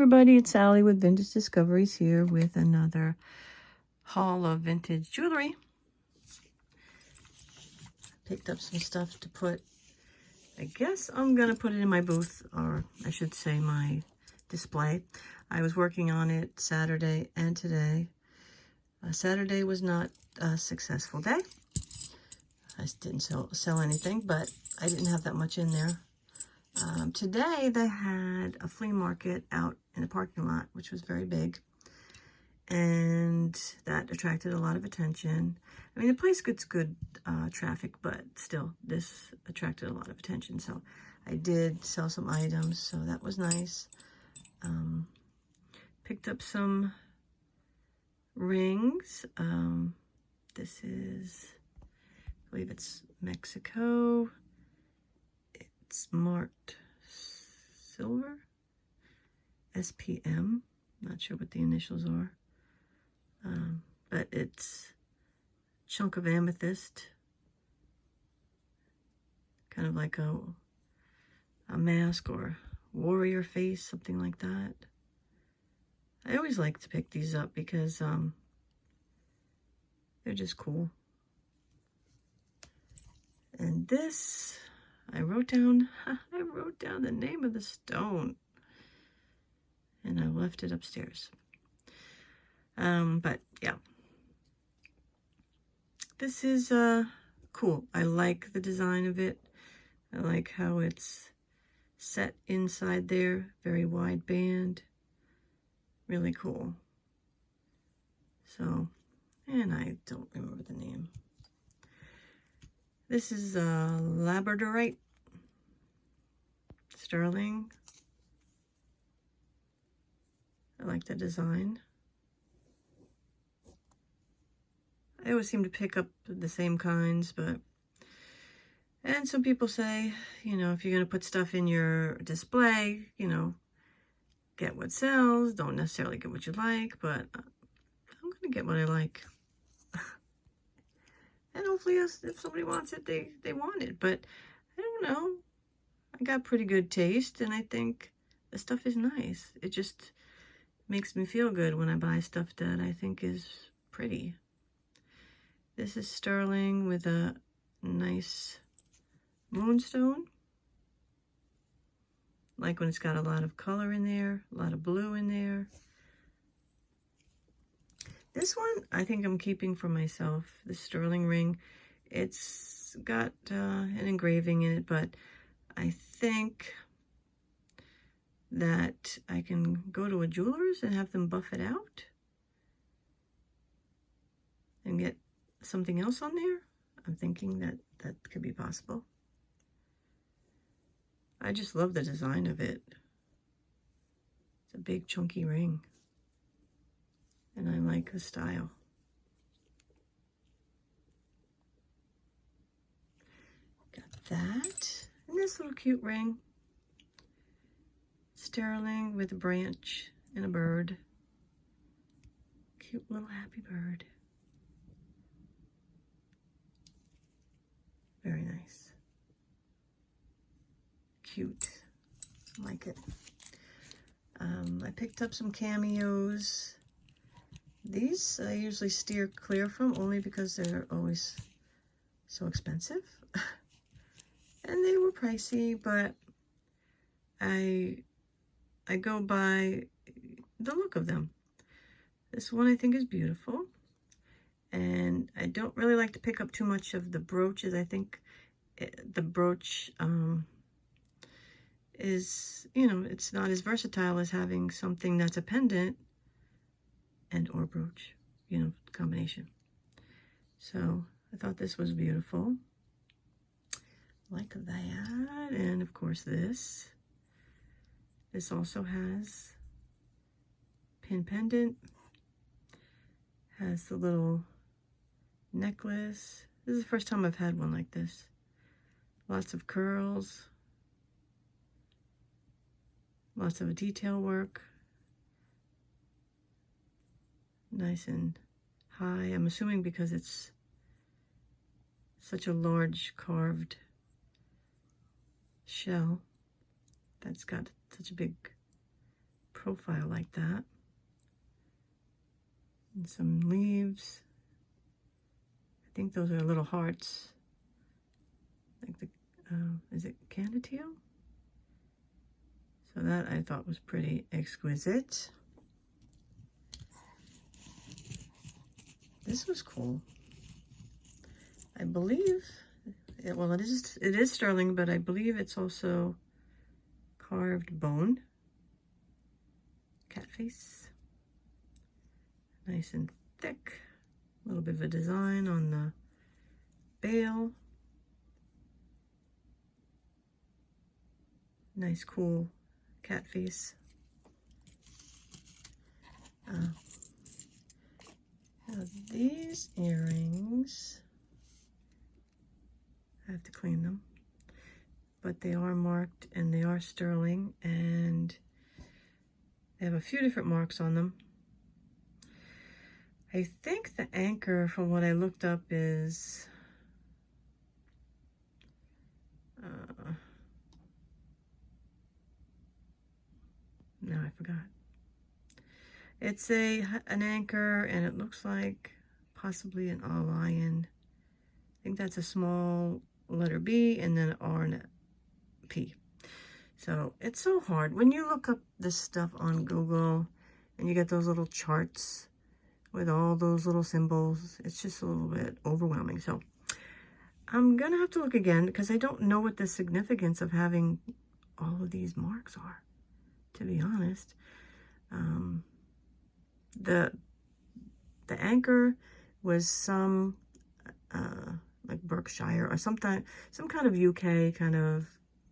everybody, it's Sally with Vintage Discoveries here with another haul of vintage jewelry. Picked up some stuff to put, I guess I'm gonna put it in my booth, or I should say my display. I was working on it Saturday and today. Saturday was not a successful day. I didn't sell anything, but I didn't have that much in there. Today they had a flea market out in the parking lot, which was very big, and that attracted a lot of attention. I mean, the place gets good traffic, but still, this attracted a lot of attention. So I did sell some items, so that was nice. Picked up some rings. This is, I believe it's Mexico. It's marked silver, SPM. Not sure what the initials are, but it's a chunk of amethyst, kind of like a mask or warrior face, something like that. I always like to pick these up because they're just cool. And this, I wrote down the name of the stone, and I left it upstairs. But yeah, this is cool. I like the design of it. I like how it's set inside there, very wide band, really cool. So, and I don't remember the name. This is labradorite, sterling. I like the design. I always seem to pick up the same kinds, and some people say, you know, if you're going to put stuff in your display, you know, get what sells, don't necessarily get what you like, but I'm going to get what I like. And hopefully if somebody wants it, they want it. But I don't know. I got pretty good taste, and I think the stuff is nice. It just makes me feel good when I buy stuff that I think is pretty. This is sterling with a nice moonstone. Like when it's got a lot of color in there, a lot of blue in there. This one, I think I'm keeping for myself, the sterling ring. It's got an engraving in it, but I think that I can go to a jeweler's and have them buff it out and get something else on there. I'm thinking that that could be possible. I just love the design of it. It's a big chunky ring, and I like the style. Got that, and this little cute ring. Sterling with a branch and a bird. Cute little happy bird. Very nice. Cute. I like it. I picked up some cameos. These I usually steer clear from, only because they're always so expensive. And they were pricey, but I go by the look of them. This one I think is beautiful. And I don't really like to pick up too much of the brooches. I think the brooch is, you know, it's not as versatile as having something that's a pendant and or brooch, you know, combination. So I thought this was beautiful. Like that. And of course this. This also has pin pendant. Has the little necklace. This is the first time I've had one like this. Lots of curls. Lots of detail work. Nice and high. I'm assuming because it's such a large carved shell that's got such a big profile like that. And some leaves. I think those are little hearts. Like the, is it canna teal? So that I thought was pretty exquisite. This was cool. I believe, well, it is sterling, but I believe it's also carved bone. Cat face. Nice and thick. A little bit of a design on the bail. Nice, cool cat face. Now these earrings, I have to clean them, but they are marked and they are sterling, and they have a few different marks on them. I think the anchor, from what I looked up, is no, I forgot. It's an anchor, and it looks like possibly an all lion. I think that's a small letter B and then an R and a P. So it's so hard when you look up this stuff on Google and you get those little charts with all those little symbols. It's just a little bit overwhelming. So I'm gonna have to look again because I don't know what the significance of having all of these marks are, to be honest. The anchor was some like Berkshire or some kind of UK kind of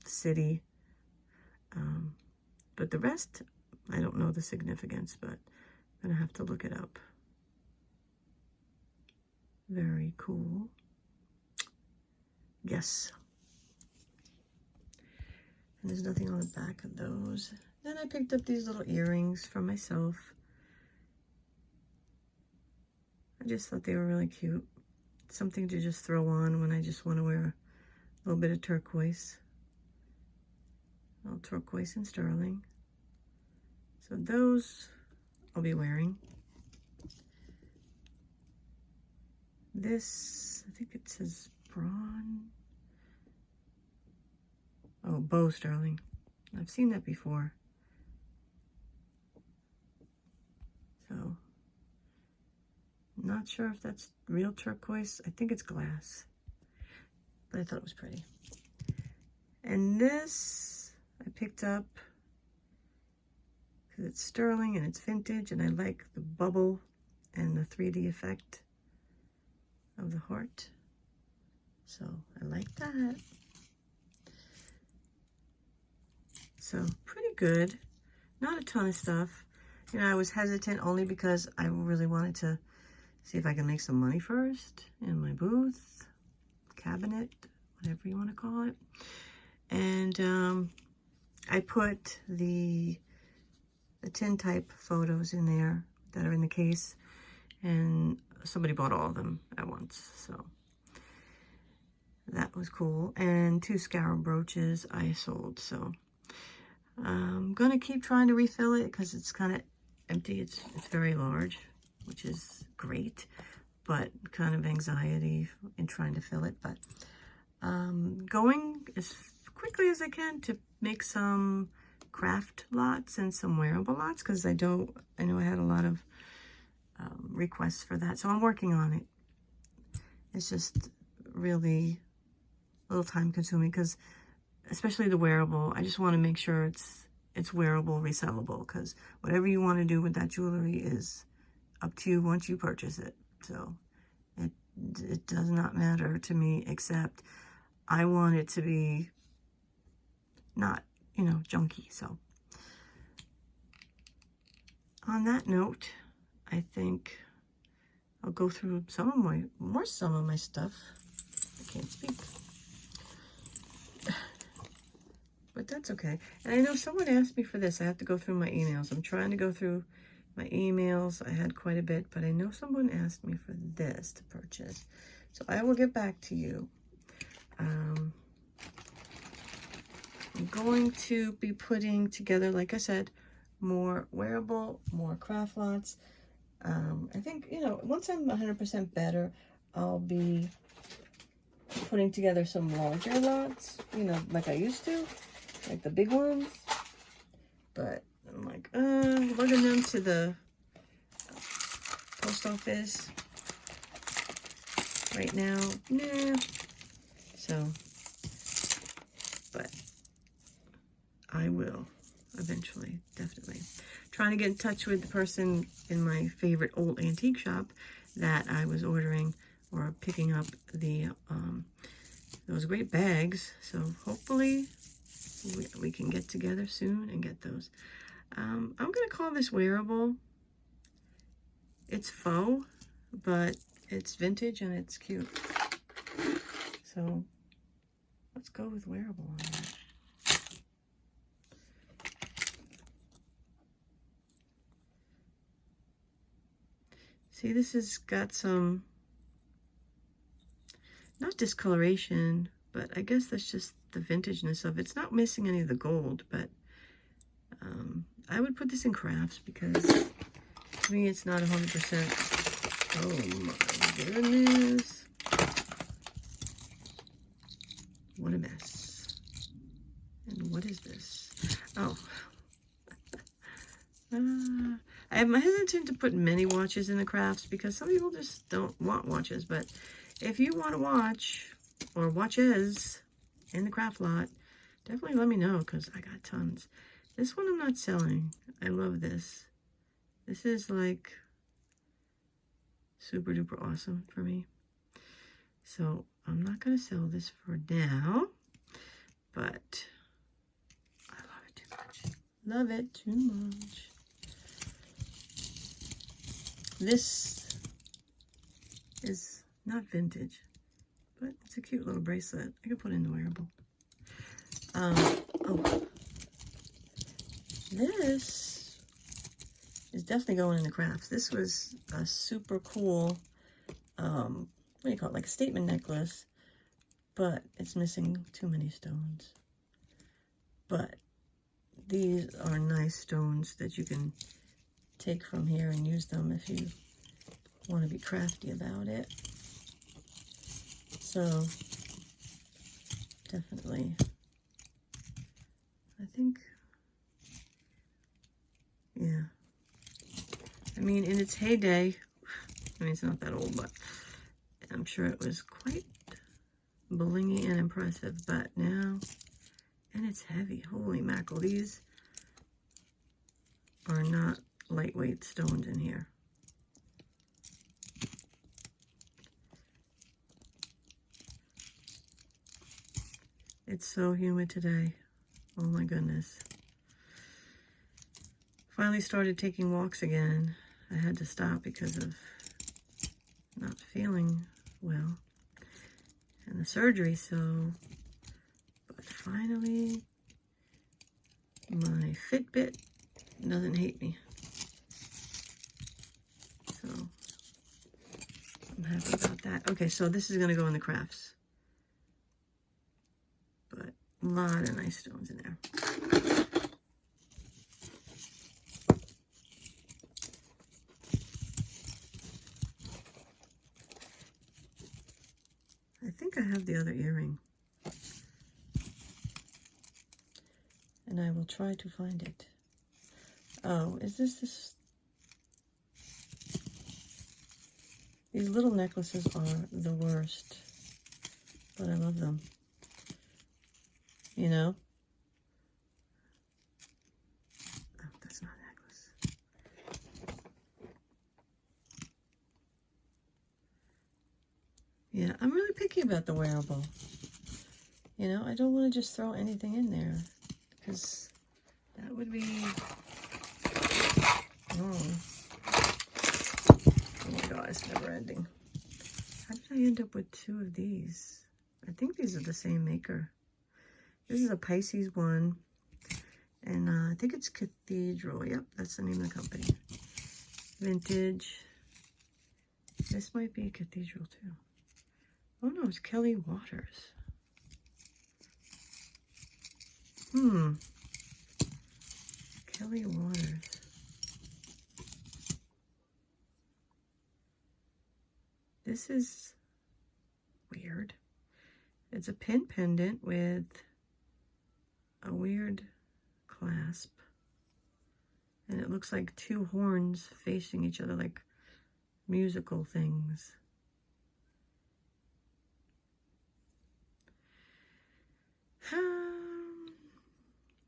city, but the rest I don't know the significance, but I'm gonna have to look it up. Very cool. Yes. And there's nothing on the back of those. Then I picked up these little earrings for myself. I just thought they were really cute. Something to just throw on when I just want to wear a little bit of turquoise. A little turquoise and sterling. So those I'll be wearing. This, I think it says brawn. Oh, bow sterling. I've seen that before. So, not sure if that's real turquoise. I think it's glass. But I thought it was pretty. And this I picked up because it's sterling and it's vintage, and I like the bubble and the 3D effect of the heart. So I like that. So pretty good. Not a ton of stuff. You know, I was hesitant only because I really wanted to see if I can make some money first in my booth, cabinet, whatever you want to call it. And I put the tintype photos in there that are in the case, and somebody bought all of them at once, so that was cool. And 2 scarab brooches I sold, so I'm gonna keep trying to refill it because it's kind of empty. It's very large, which is great, but kind of anxiety in trying to fill it. But going as quickly as I can to make some craft lots and some wearable lots, because I know I had a lot of requests for that, so I'm working on it. It's just really a little time consuming, because especially the wearable, I just want to make sure it's wearable, resellable, because whatever you want to do with that jewelry is up to you once you purchase it. So it does not matter to me, except I want it to be not, you know, junky. So on that note, I think I'll go through some of my stuff. I can't speak. But that's okay. And I know someone asked me for this. I have to go through my emails. I'm trying to go through my emails. I had quite a bit, but I know someone asked me for this to purchase. So I will get back to you. I'm going to be putting together, like I said, more wearable, more craft lots. I think, you know, once I'm 100% better, I'll be putting together some larger lots, you know, like I used to, like the big ones. But I'm like, lugging them to the post office right now, nah. So, but I will eventually, definitely. Trying to get in touch with the person in my favorite old antique shop that I was ordering or picking up the those great bags. So hopefully we can get together soon and get those. I'm gonna call this wearable. It's faux, but it's vintage and it's cute. So let's go with wearable on that. See, this has got some, not discoloration, but I guess that's just the vintageness of it. It's not missing any of the gold, but I would put this in crafts because to me it's not 100%. Oh my goodness. What a mess. And what is this? Oh. I'm hesitant to put many watches in the crafts because some people just don't want watches. But if you want a watch or watches in the craft lot, definitely let me know because I got tons. This one I'm not selling. I love this. This is like super duper awesome for me. So I'm not going to sell this for now, but I love it too much. Love it too much. This is not vintage, but it's a cute little bracelet. I could put in the wearable. Oh, this is definitely going in the crafts. This was a super cool, what do you call it, like a statement necklace, but it's missing too many stones. But these are nice stones that you can take from here and use them if you want to be crafty about it. So definitely, I think, yeah. I mean, in its heyday, I mean, it's not that old, but I'm sure it was quite blingy and impressive. But now, and it's heavy. Holy mackerel, these are not lightweight stones in here. It's so humid today. Oh my goodness. Finally started taking walks again. I had to stop because of not feeling well and the surgery, so, but finally my Fitbit doesn't hate me. So I'm happy about that. Okay, so this is going to go in the crafts. But a lot of nice stones in there. I think I have the other earring. And I will try to find it. Oh, is this? These little necklaces are the worst, but I love them. You know? Oh, that's not a necklace. Yeah, I'm really picky about the wearable. You know, I don't want to just throw anything in there because that would be wrong. Oh my god, it's never ending. How did I end up with two of these? I think these are the same maker. This is a Pisces one, and I think it's Cathedral. Yep, that's the name of the company. Vintage. This might be Cathedral too. Oh no, it's Kelly Waters. Kelly Waters. This is weird. It's a pin pendant with a weird clasp. And it looks like two horns facing each other, like musical things.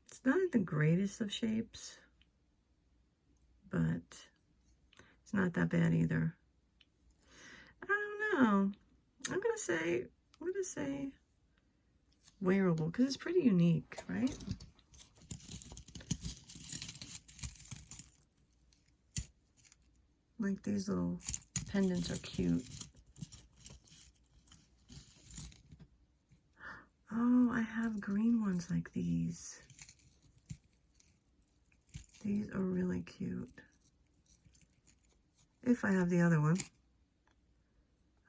It's not the greatest of shapes, but it's not that bad either. I don't know. I'm gonna say wearable because it's pretty unique, right? Like these little pendants are cute. Oh, I have green ones like these. These are really cute. If I have the other one.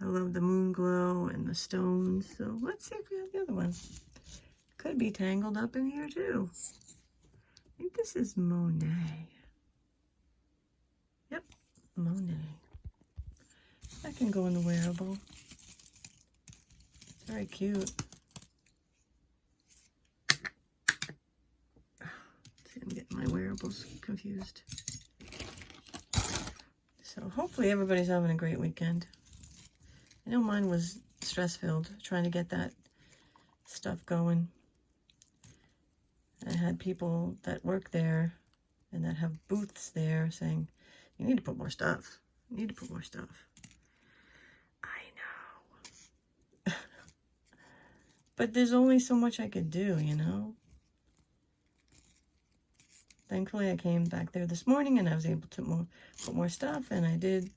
I love the moon glow and the stones. So let's see if we have the other one. Could be tangled up in here too. I think this is Monet. Yep, Monet. That can go in the wearable. Very cute. See, I'm getting my wearables confused. So hopefully everybody's having a great weekend. I know mine was stress-filled, trying to get that stuff going. I had people that work there and that have booths there saying, you need to put more stuff. You need to put more stuff. I know. But there's only so much I could do, you know? Thankfully, I came back there this morning and I was able to put more stuff, and I did.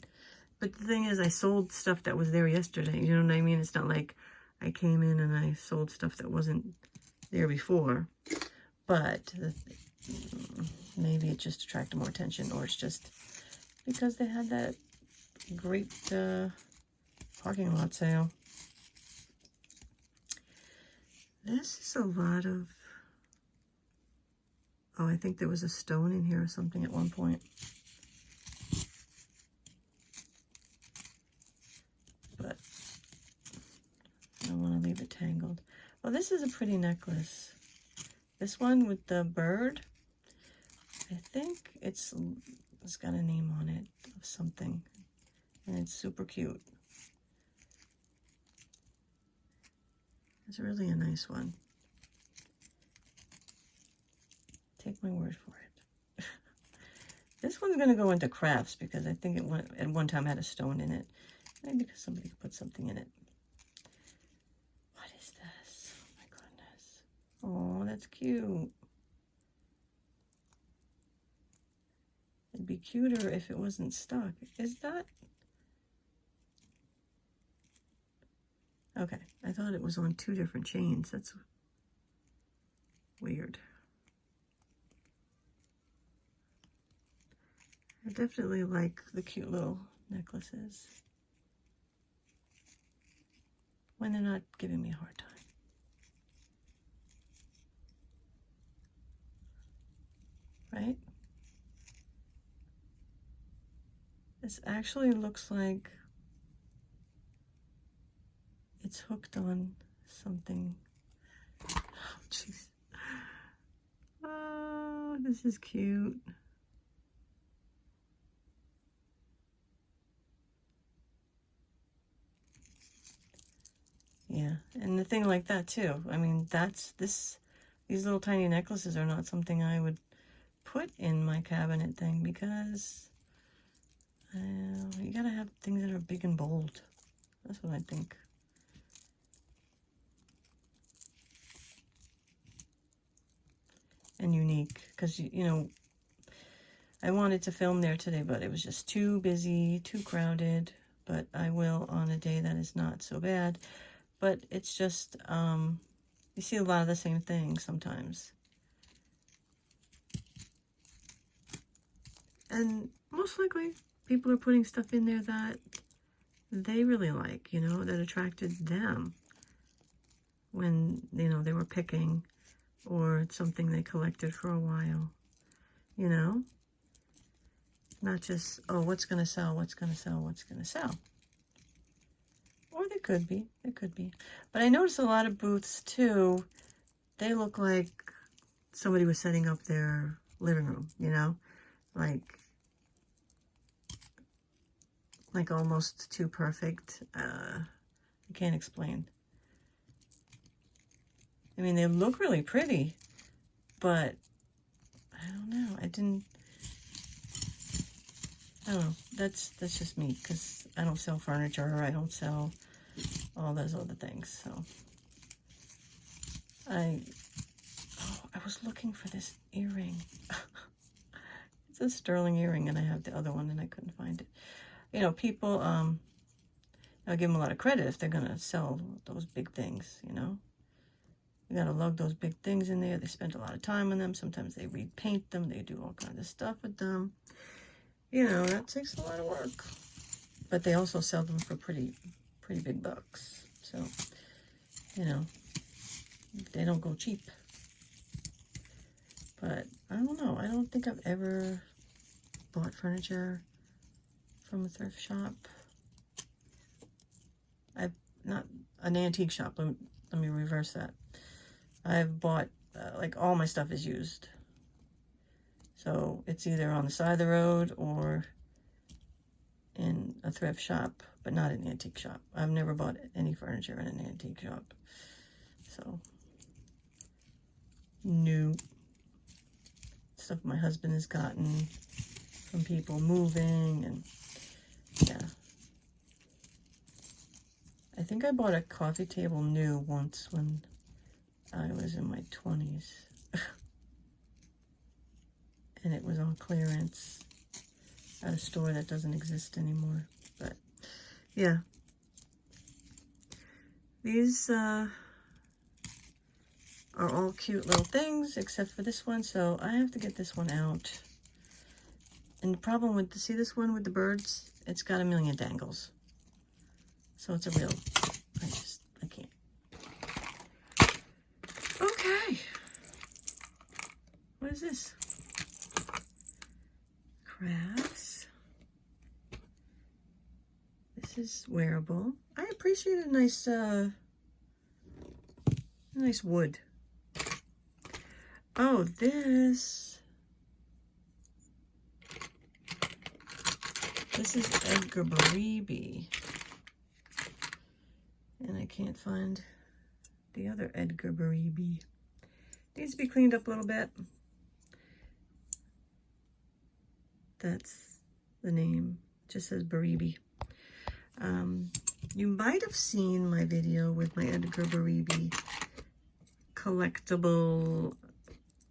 But the thing is, I sold stuff that was there yesterday. You know what I mean? It's not like I came in and I sold stuff that wasn't there before. But maybe it just attracted more attention, or it's just because they had that great parking lot sale. This is a lot of... Oh, I think there was a stone in here or something at one point. But I don't want to leave it tangled. Well, this is a pretty necklace. This one with the bird, I think it's got a name on it of something. And it's super cute. It's really a nice one. Take my word for it. This one's going to go into crafts because I think it at one time had a stone in it. Maybe because somebody could put something in it. What is this? Oh my goodness. Oh, that's cute. It'd be cuter if it wasn't stuck. Is that? Okay, I thought it was on two different chains. That's weird. I definitely like the cute little necklaces when they're not giving me a hard time. Right? This actually looks like it's hooked on something. Oh, jeez. Oh, this is cute. Yeah, and the thing like that too. I mean, these little tiny necklaces are not something I would put in my cabinet thing because you gotta have things that are big and bold. That's what I think. And unique, because you know, I wanted to film there today, but it was just too busy, too crowded. But I will on a day that is not so bad. But it's just, you see a lot of the same things sometimes. And most likely, people are putting stuff in there that they really like, you know, that attracted them when, you know, they were picking, or it's something they collected for a while. you know? Not just, oh, what's going to sell, what's going to sell, what's going to sell. Or they could be, they could be. But I noticed a lot of booths, too, they look like somebody was setting up their living room, you know? Like almost too perfect. I can't explain. I mean, they look really pretty, but I don't know. I don't know. That's just me, because I don't sell furniture. I don't sell all those other things. So I was looking for this earring. It's a sterling earring, and I have the other one, and I couldn't find it. You know, people, I'll give them a lot of credit if they're going to sell those big things, you know. You got to lug those big things in there. They spend a lot of time on them. Sometimes they repaint them. They do all kinds of stuff with them. You know, that takes a lot of work. But they also sell them for pretty big bucks. So, you know, they don't go cheap. But I don't know. I don't think I've ever bought furniture from a thrift shop. I've not an antique shop. Let me reverse that. I've bought like all my stuff is used. So it's either on the side of the road or in a thrift shop, but not an antique shop. I've never bought any furniture in an antique shop. So new stuff my husband has gotten from people moving, and yeah. I think I bought a coffee table new once when I was in my 20s. And it was on clearance at a store that doesn't exist anymore. But yeah. These are all cute little things except for this one, so I have to get this one out. And the problem with, see this one with the birds? It's got a million dangles. So it's a real, I can't. Okay. What is this? Crafts. This is wearable. I appreciate a nice wood. Oh, this is Edgar Bereebe. And I can't find the other Edgar Bereebe. Needs to be cleaned up a little bit. That's the name. It just says Bereebe. You might have seen my video with my Edgar Bereebe collectible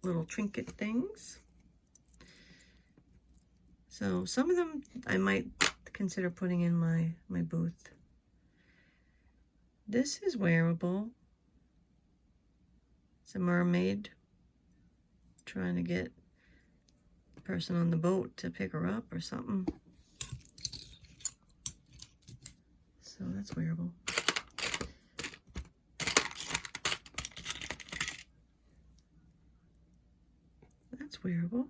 little trinket things. So some of them I might consider putting in my booth. This is wearable. It's a mermaid trying to get the person on the boat to pick her up or something. So that's wearable. That's wearable.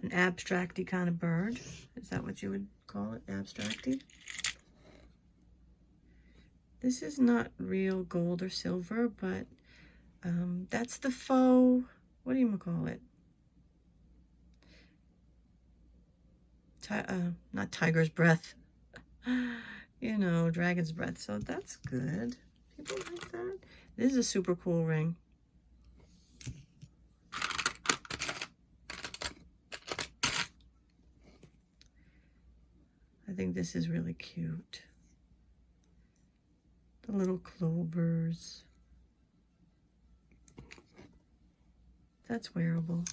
An abstracty kind of bird. Is that what you would call it? Abstracty? This is not real gold or silver, but that's the faux, what do you call it? Not tiger's breath. You know, dragon's breath. So that's good. People like that. This is a super cool ring. I think this is really cute. The little clovers. That's wearable.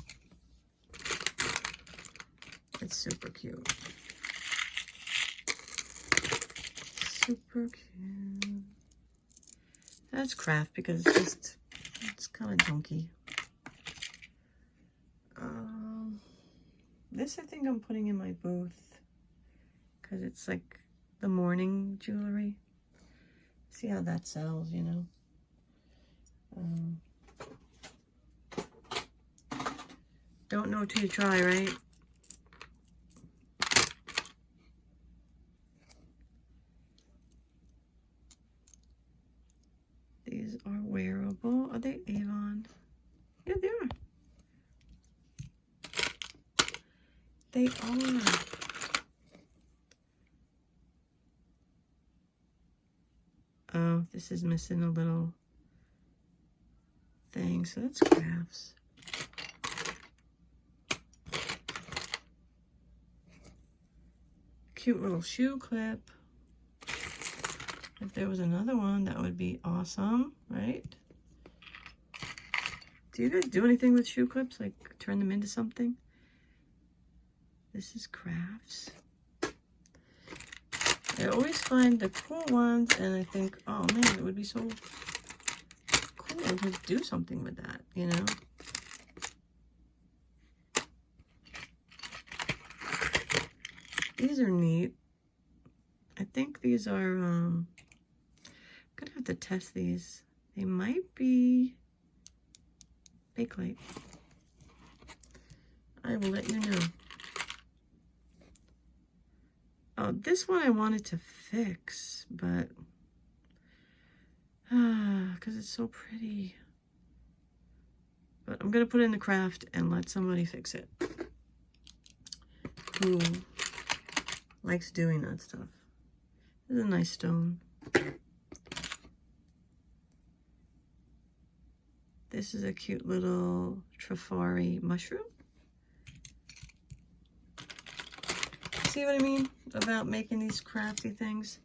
It's super cute. Super cute. That's craft because it's kind of junky. This I think I'm putting in my booth because it's like the morning jewelry. See how that sells, you know. Don't know till you try, right? These are wearable. Are they Avon? Yeah, they are. They are. Oh, this is missing a little thing, so that's crafts. Cute little shoe clip. If there was another one, that would be awesome, right? Do you guys do anything with shoe clips? Like turn them into something? This is crafts. I always find the cool ones and I think, oh man, it would be so cool to do something with that, you know? These are neat. I think these are, I'm gonna have to test these. They might be Bakelite. I will let you know. Oh, this one I wanted to fix, but because it's so pretty. But I'm gonna put it in the craft and let somebody fix it who likes doing that stuff. This is a nice stone. This is a cute little Trifari mushroom. See what I mean about making these crafty things?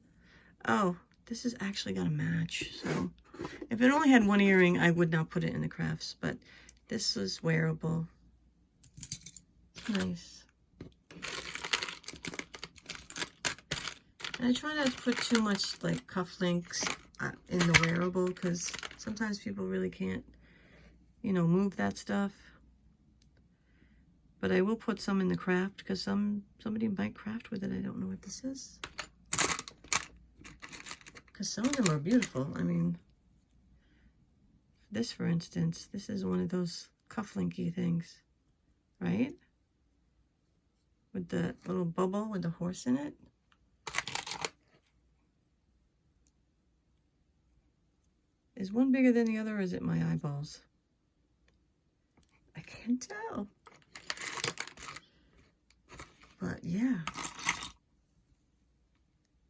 Oh, this has actually got a match. So if it only had one earring, I would not put it in the crafts, but this is wearable. Nice. And I try not to put too much like cufflinks in the wearable because sometimes people really can't, you know, move that stuff. But I will put some in the craft because somebody might craft with it. I don't know what this is. Because some of them are beautiful. I mean, this for instance, this is one of those cufflinky things, right? With the little bubble with the horse in it. Is one bigger than the other or is it my eyeballs? I can't tell. But yeah.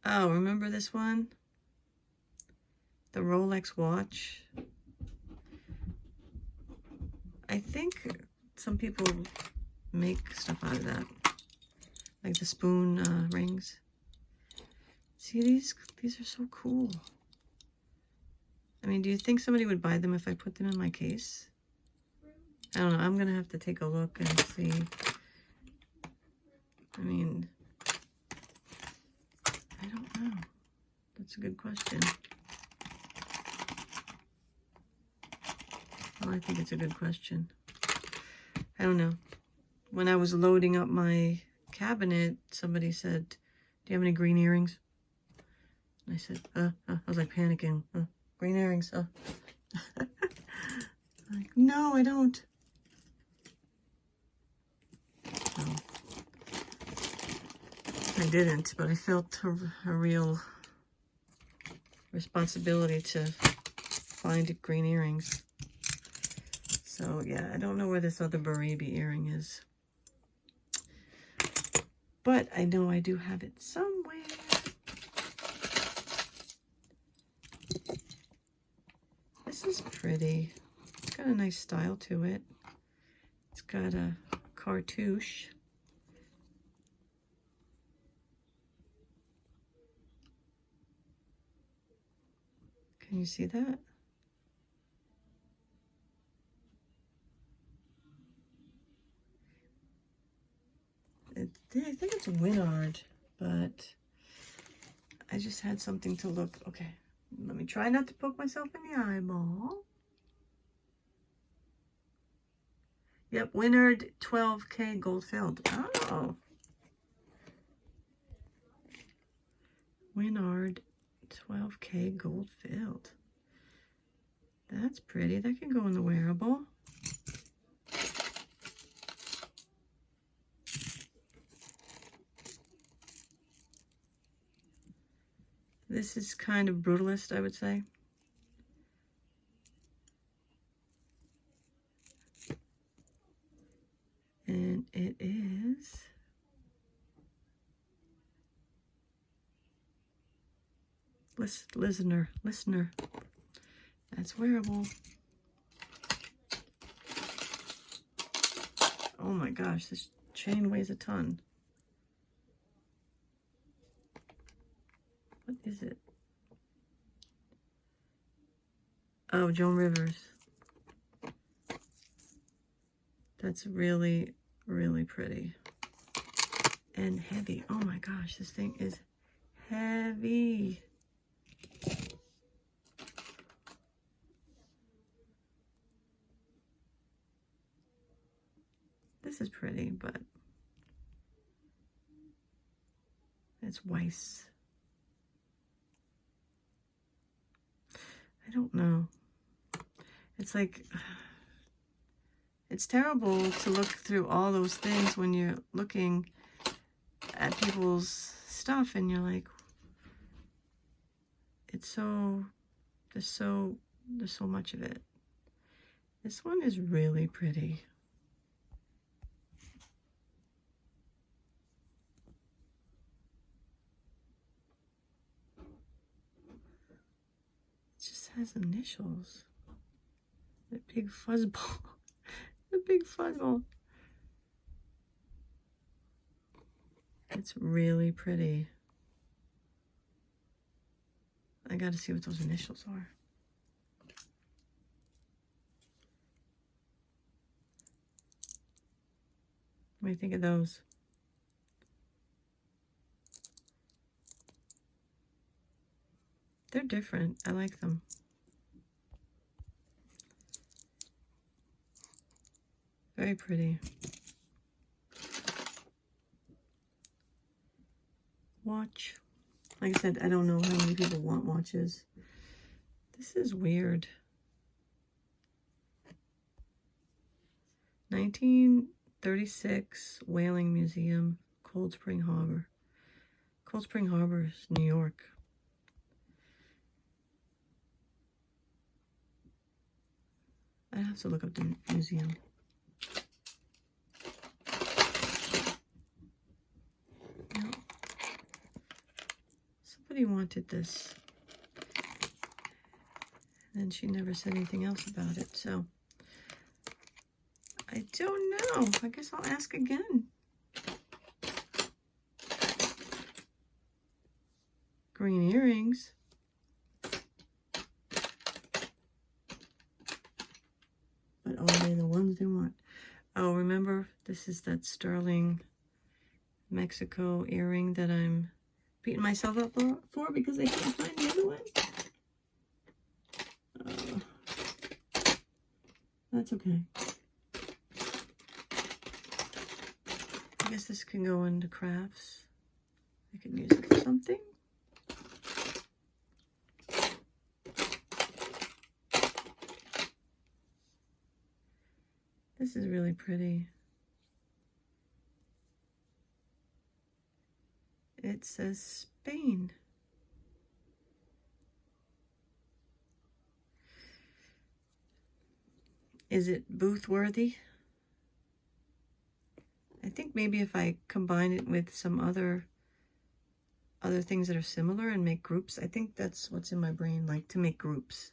Oh, remember this one? The Rolex watch. I think some people make stuff out of that. Like the spoon rings. See, these are so cool. I mean, do you think somebody would buy them if I put them in my case? I don't know. I'm going to have to take a look and see. I mean, I don't know. That's a good question. Well, I think it's a good question. I don't know. When I was loading up my cabinet, somebody said, do you have any green earrings? And I said, I was like panicking. Green earrings, like, no, I don't. So, I didn't, but I felt a real responsibility to find green earrings. So, yeah, I don't know where this other Baribi earring is. But I know I do have it somewhere. This is pretty. It's got a nice style to it. It's got a cartouche. Can you see that? I think it's Winard, but I just had something to look. Okay, let me try not to poke myself in the eyeball. Yep, Winard 12K gold filled. Oh. Winard 12K gold filled. That's pretty. That can go in the wearable. This is kind of brutalist, I would say. And it is listener. That's wearable. Oh my gosh, this chain weighs a ton. What is it? Oh, Joan Rivers. That's really, really pretty. And heavy. Oh my gosh, this thing is heavy. This is pretty, but it's Weiss. I don't know. It's like, it's terrible to look through all those things when you're looking at people's stuff and you're like, it's so, there's so much of it. This one is really pretty. It just has initials. The big fuzzball. The big fuzzball. It's really pretty. I gotta see what those initials are. What do you think of those? They're different. I like them. Very pretty. Watch. Like I said, I don't know how many people want watches. This is weird. 1936 Whaling Museum, Cold Spring Harbor. Cold Spring Harbor is New York. I have to look up the museum. No. Somebody wanted this. And she never said anything else about it, so I don't know. I guess I'll ask again. Green earrings. But are they the ones they want? Oh, remember, this is that sterling Mexico earring that I'm beating myself up for because I can't find the other one. That's okay. I guess this can go into crafts. I can use it for something. This is really pretty. It says Spain. Is it booth worthy? I think maybe if I combine it with some other things that are similar and make groups, I think that's what's in my brain, like to make groups,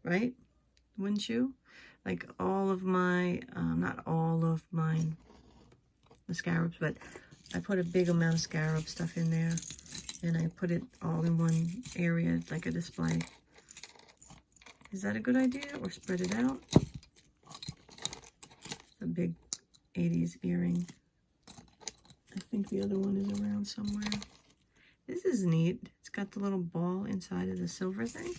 right? Wouldn't you? Like all of my, not all of mine, the scarabs, but I put a big amount of scarab stuff in there and I put it all in one area like a display. Is that a good idea, or spread it out? A big 80s earring. I think the other one is around somewhere. This is neat. It's got the little ball inside of the silver thing.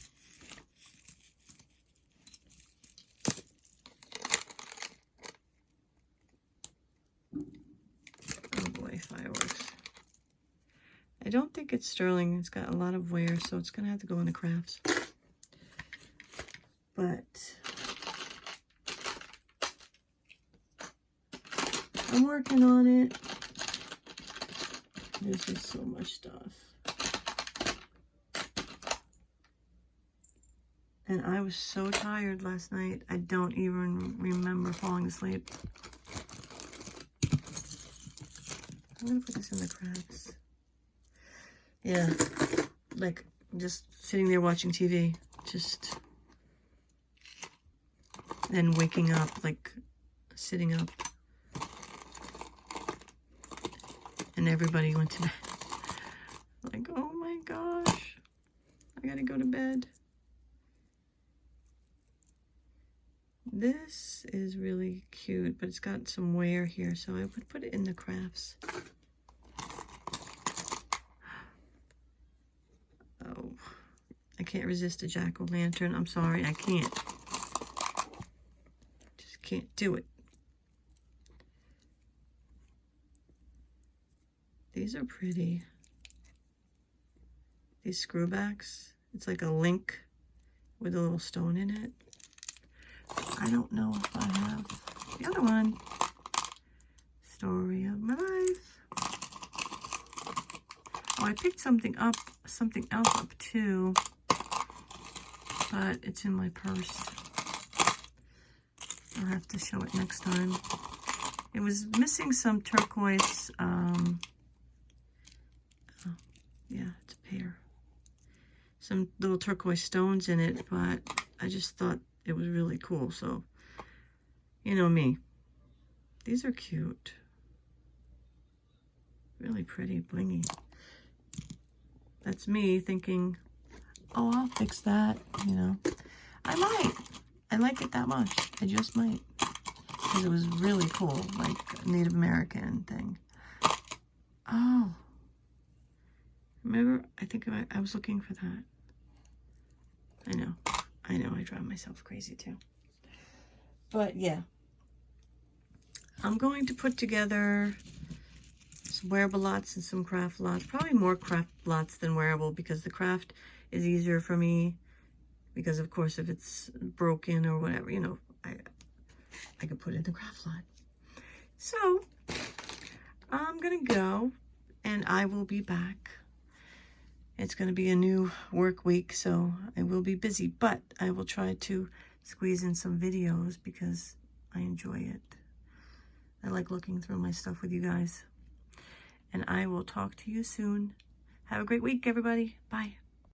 Oh boy, fireworks. I don't think it's sterling. It's got a lot of wear, so it's going to have to go in the crafts. But I'm working on it. There's just so much stuff. And I was so tired last night, I don't even remember falling asleep. I'm gonna put this in the crafts. Yeah, like just sitting there watching TV, just, and waking up, like sitting up. And everybody went to bed. Like, oh my gosh, I gotta go to bed. This is really cute, but it's got some wear here, so I would put it in the crafts. Oh, I can't resist a jack-o'-lantern. I'm sorry, I can't. Just can't do it. These are pretty. These screwbacks. It's like a link with a little stone in it. I don't know if I have the other one. Story of my life. Oh, I picked something else up too, but it's in my purse. I'll have to show it next time. It was missing some turquoise, oh, yeah, it's a pair. Some little turquoise stones in it, but I just thought it was really cool, so, you know me. These are cute. Really pretty, blingy. That's me thinking, oh, I'll fix that, you know. I might. I like it that much. I just might. Because it was really cool, like a Native American thing. Oh. Remember, I think I was looking for that. I know, I drive myself crazy too. But yeah, I'm going to put together some wearable lots and some craft lots. Probably more craft lots than wearable, because the craft is easier for me. Because of course, if it's broken or whatever, you know, I could put it in the craft lot. So I'm gonna go, and I will be back. It's going to be a new work week, so I will be busy, but I will try to squeeze in some videos because I enjoy it. I like looking through my stuff with you guys. And I will talk to you soon. Have a great week, everybody. Bye.